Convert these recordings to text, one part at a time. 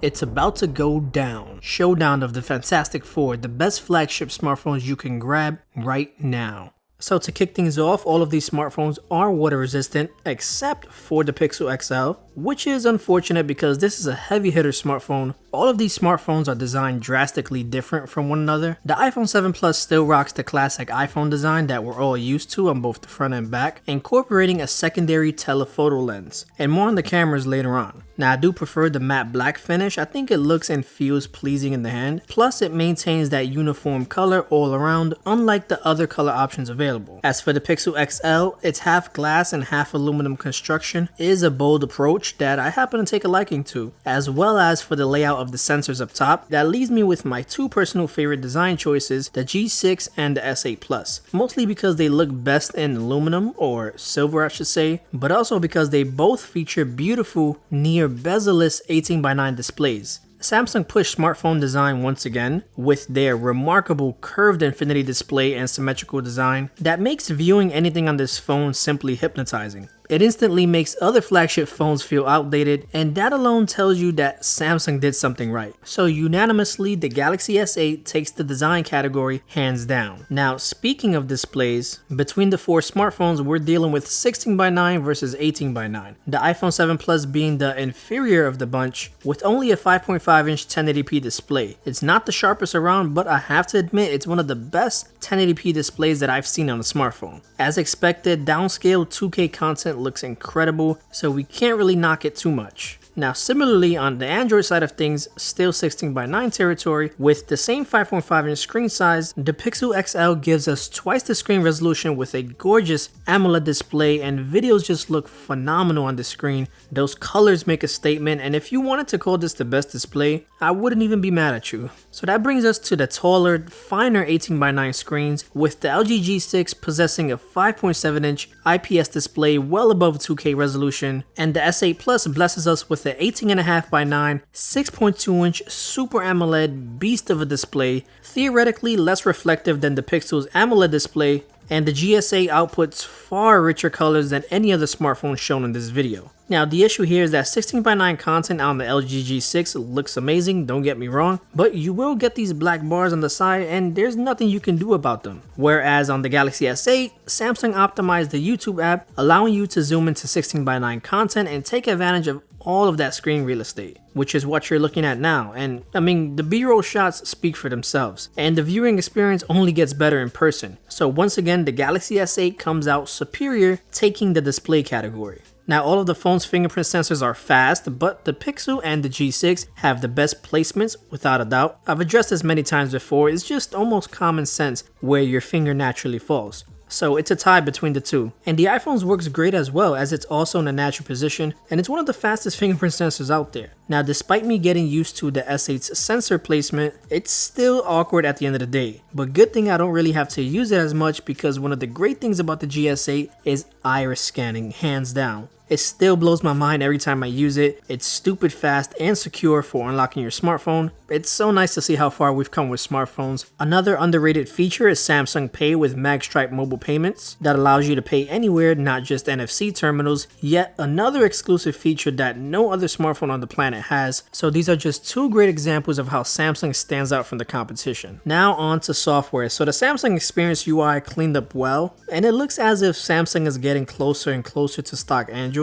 It's about to go down. Showdown of the Fantastic Four, the best flagship smartphones you can grab right now. So to kick things off, all of these smartphones are water resistant except for the Pixel XL, which is unfortunate because this is a heavy hitter smartphone. All of these smartphones are designed drastically different from one another. The iPhone 7 Plus still rocks the classic iPhone design that we're all used to on both the front and back, incorporating a secondary telephoto lens, and more on the cameras later on. Now I do prefer the matte black finish. I think it looks and feels pleasing in the hand, plus it maintains that uniform color all around, unlike the other color options available. As for the Pixel XL, its half glass and half aluminum construction is a bold approach that I happen to take a liking to, as well as for the layout of the sensors up top. That leaves me with my two personal favorite design choices, the G6 and the S8 Plus, mostly because they look best in aluminum, or silver I should say, but also because they both feature beautiful near bezel-less 18:9 displays. Samsung pushed smartphone design once again with their remarkable curved infinity display and symmetrical design that makes viewing anything on this phone simply hypnotizing. It instantly makes other flagship phones feel outdated, and that alone tells you that Samsung did something right. So unanimously, the Galaxy S8 takes the design category hands down. Now, speaking of displays, between the four smartphones, we're dealing with 16:9 versus 18:9. The iPhone 7 Plus being the inferior of the bunch with only a 5.5-inch 1080p display. It's not the sharpest around, but I have to admit it's one of the best 1080p displays that I've seen on a smartphone. As expected, downscaled 2K content looks incredible, so we can't really knock it too much. Now similarly on the Android side of things, still 16:9 territory with the same 5.5-inch screen size, the Pixel XL gives us twice the screen resolution with a gorgeous AMOLED display, and videos just look phenomenal on the screen. Those colors make a statement, and if you wanted to call this the best display, I wouldn't even be mad at you. So that brings us to the taller, finer 18:9 screens, with the LG G6 possessing a 5.7-inch IPS display well above 2K resolution, and the S8 Plus blesses us with the 18.5:9 6.2-inch Super AMOLED beast of a display, theoretically less reflective than the Pixel's AMOLED display, and the GS8 outputs far richer colors than any other smartphone shown in this video. Now the issue here is that 16:9 content on the LG G6 looks amazing, don't get me wrong, but you will get these black bars on the side and there's nothing you can do about them. Whereas on the Galaxy S8, Samsung optimized the YouTube app, allowing you to zoom into 16:9 content and take advantage of all of that screen real estate, which is what you're looking at now. And I mean, the B-roll shots speak for themselves, and the viewing experience only gets better in person. So once again, the Galaxy S8 comes out superior, taking the display category. Now all of the phone's fingerprint sensors are fast, but the Pixel and the G6 have the best placements without a doubt. I've addressed this many times before, it's just almost common sense where your finger naturally falls. So it's a tie between the two. And the iPhone's works great as well, as it's also in a natural position, and it's one of the fastest fingerprint sensors out there. Now despite me getting used to the S8's sensor placement, it's still awkward at the end of the day. But good thing I don't really have to use it as much, because one of the great things about the GS8 is iris scanning, hands down. It still blows my mind every time I use it. It's stupid fast and secure for unlocking your smartphone. It's so nice to see how far we've come with smartphones. Another underrated feature is Samsung Pay with magstripe mobile payments that allows you to pay anywhere, not just NFC terminals. Yet another exclusive feature that no other smartphone on the planet has. So these are just two great examples of how Samsung stands out from the competition. Now on to software. So the Samsung Experience UI cleaned up well, and it looks as if Samsung is getting closer and closer to stock Android.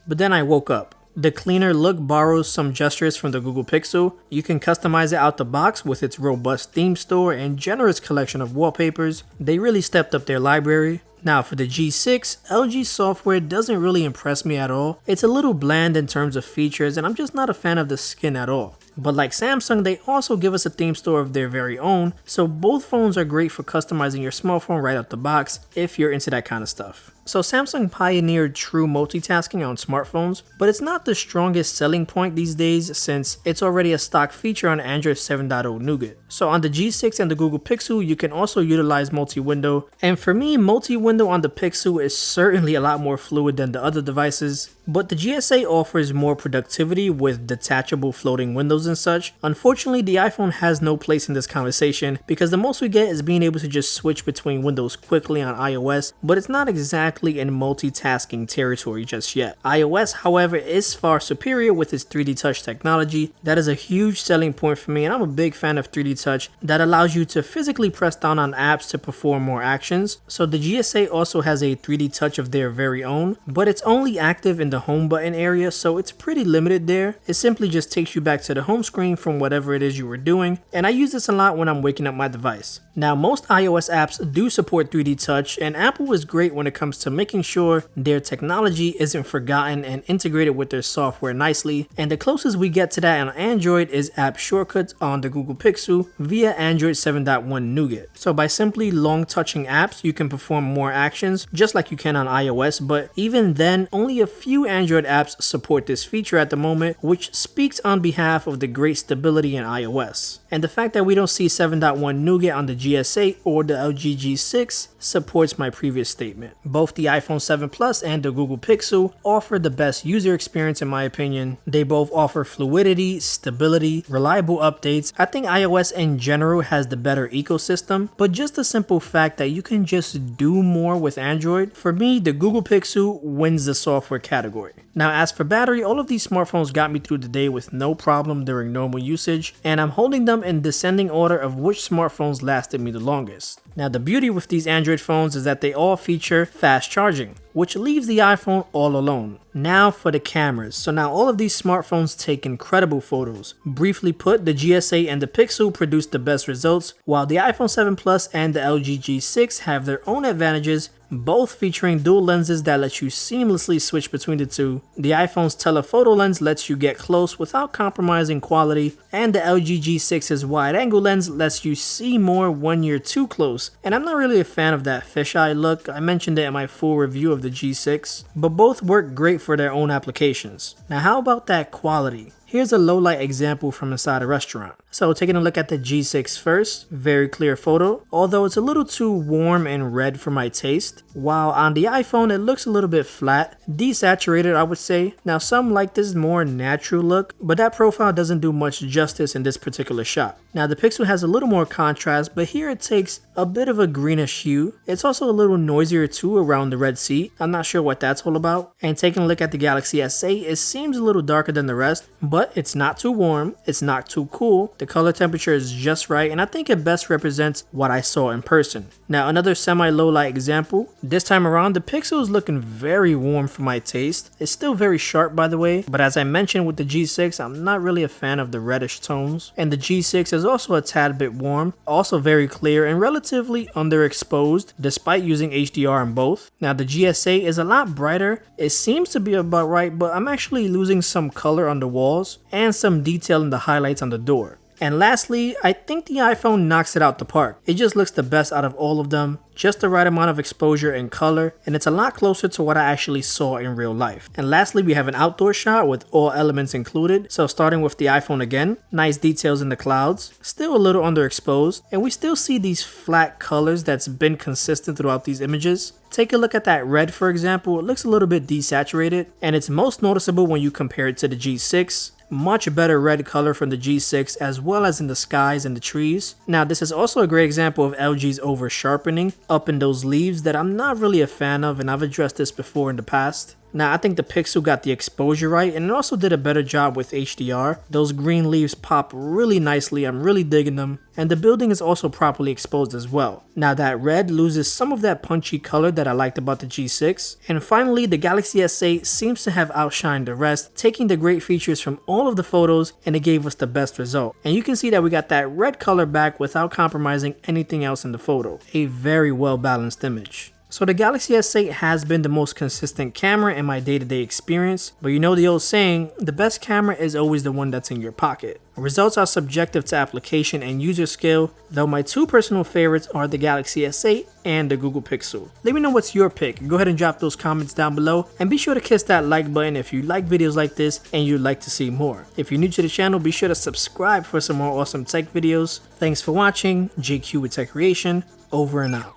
But then I woke up. The cleaner look borrows some gestures from the Google Pixel. You can customize it out the box with its robust theme store and generous collection of wallpapers. They really stepped up their library. Now for the G6, LG software doesn't really impress me at all. It's a little bland in terms of features, and I'm just not a fan of the skin at all. But like Samsung, they also give us a theme store of their very own, so both phones are great for customizing your smartphone right out the box if you're into that kind of stuff. So Samsung pioneered true multitasking on smartphones, but it's not the strongest selling point these days since it's already a stock feature on Android 7.0 Nougat. So on the G6 and the Google Pixel, you can also utilize multi-window, and for me, multi-window on the Pixel is certainly a lot more fluid than the other devices. But the GS8 offers more productivity with detachable floating windows pixels and such. Unfortunately, the iPhone has no place in this conversation because the most we get is being able to just switch between windows quickly on iOS, but it's not exactly in multitasking territory just yet. iOS, however, is far superior with its 3D Touch technology. That is a huge selling point for me, and I'm a big fan of 3D Touch that allows you to physically press down on apps to perform more actions. So the GSA also has a 3D Touch of their very own, but it's only active in the home button area, so it's pretty limited there. It simply just takes you back to the home screen from whatever it is you were doing, and I use this a lot when I'm waking up my device. Now, most iOS apps do support 3D Touch, and Apple is great when it comes to making sure their technology isn't forgotten and integrated with their software nicely, and the closest we get to that on Android is app shortcuts on the Google Pixel via Android 7.1 Nougat. So by simply long touching apps, you can perform more actions just like you can on iOS, but even then, only a few Android apps support this feature at the moment, which speaks on behalf of the great stability in iOS. And the fact that we don't see 7.1 Nougat on the GS8 or the LG G6 supports my previous statement. Both the iPhone 7 Plus and the Google Pixel offer the best user experience in my opinion. They both offer fluidity, stability, reliable updates. I think iOS in general has the better ecosystem, but just the simple fact that you can just do more with Android, for me, the Google Pixel wins the software category. Now, as for battery, all of these smartphones got me through the day with no problem during normal usage, and I'm holding them in descending order of which smartphones lasted me the longest. Now, the beauty with these Android phones is that they all feature fast charging, which leaves the iPhone all alone. Now for the cameras. So now all of these smartphones take incredible photos. Briefly put, the GS8 and the Pixel produce the best results, while the iPhone 7 Plus and the LG G6 have their own advantages, both featuring dual lenses that let you seamlessly switch between the two. The iPhone's telephoto lens lets you get close without compromising quality, and the LG G6's wide-angle lens lets you see more when you're too close. And I'm not really a fan of that fisheye look. I mentioned it in my full review of the G6, but both work great for their own applications. Now, how about that quality? Here's a low light example from inside a restaurant. So taking a look at the G6 first, very clear photo, although it's a little too warm and red for my taste. While on the iPhone it looks a little bit flat, desaturated I would say. Now some like this more natural look, but that profile doesn't do much justice in this particular shot. Now the Pixel has a little more contrast, but here it takes a bit of a greenish hue. It's also a little noisier too around the red seat. I'm not sure what that's all about. And taking a look at the Galaxy S8, it seems a little darker than the rest, but it's not too warm, it's not too cool. The color temperature is just right, and I think it best represents what I saw in person. Now another semi-low light example. This time around, the Pixel is looking very warm for my taste. It's still very sharp by the way, but as I mentioned with the G6, I'm not really a fan of the reddish tones. And the G6 is also a tad bit warm, also very clear and relatively underexposed despite using HDR in both. Now the GS8 is a lot brighter. It seems to be about right, but I'm actually losing some color on the walls and some detail in the highlights on the door. And lastly, I think the iPhone knocks it out the park. It just looks the best out of all of them, just the right amount of exposure and color, and it's a lot closer to what I actually saw in real life. And lastly, we have an outdoor shot with all elements included. So starting with the iPhone again, nice details in the clouds, still a little underexposed, and we still see these flat colors that's been consistent throughout these images. Take a look at that red for example, it looks a little bit desaturated, and it's most noticeable when you compare it to the G6. Much better red color from the G6 as well as in the skies and the trees. Now this is also a great example of LG's over sharpening up in those leaves that I'm not really a fan of, and I've addressed this before in the past. Now I think the Pixel got the exposure right, and it also did a better job with HDR. Those green leaves pop really nicely, I'm really digging them, and the building is also properly exposed as well. Now that red loses some of that punchy color that I liked about the G6. And finally, the Galaxy S8 seems to have outshined the rest, taking the great features from all of the photos, and it gave us the best result. And you can see that we got that red color back without compromising anything else in the photo. A very well balanced image. So the Galaxy S8 has been the most consistent camera in my day-to-day experience, but you know the old saying, the best camera is always the one that's in your pocket. Results are subjective to application and user skill, though my two personal favorites are the Galaxy S8 and the Google Pixel. Let me know what's your pick. Go ahead and drop those comments down below, and be sure to kiss that like button if you like videos like this and you'd like to see more. If you're new to the channel, be sure to subscribe for some more awesome tech videos. Thanks for watching. JQ with Tech Creation, over and out.